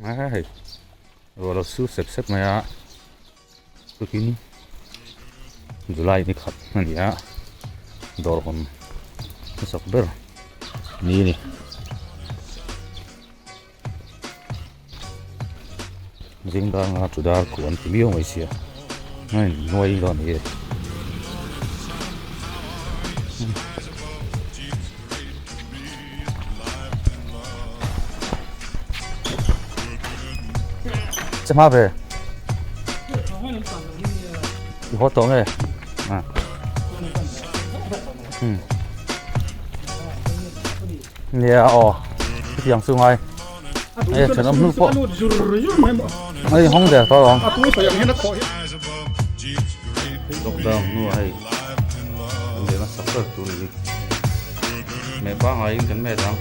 Ai, rồi là su xếp xếp mày á, tôi kín, July đi khát này á, đồ còn sắp bер, nè, riêng đang chủ đạo của anh tìm hiểu mấy xíu, này nuôi rồi này, chăm ha về, hot tông này, à, nè, cái tiếng sung ai, ấy chân âm nước po, ấy không để tao lòng, độc đào nuôi hay, để nó sắp được tụi này, mẹ ba ngày cái mẹ rằng.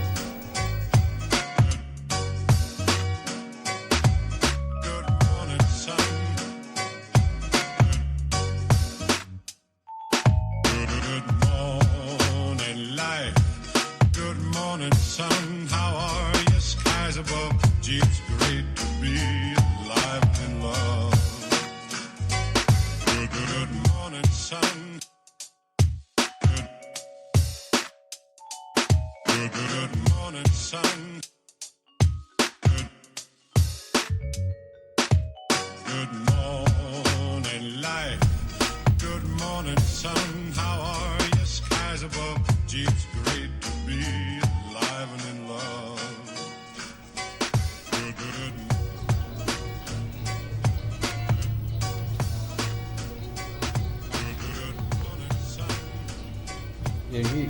Sun, how are you? Skies above. Gee, it's great to be alive in love. Good morning, sun. Good morning, sun. Good morning, life. Good morning, sun. How are you? Skies above. Gee, it's great to be alive and in love. Yegi.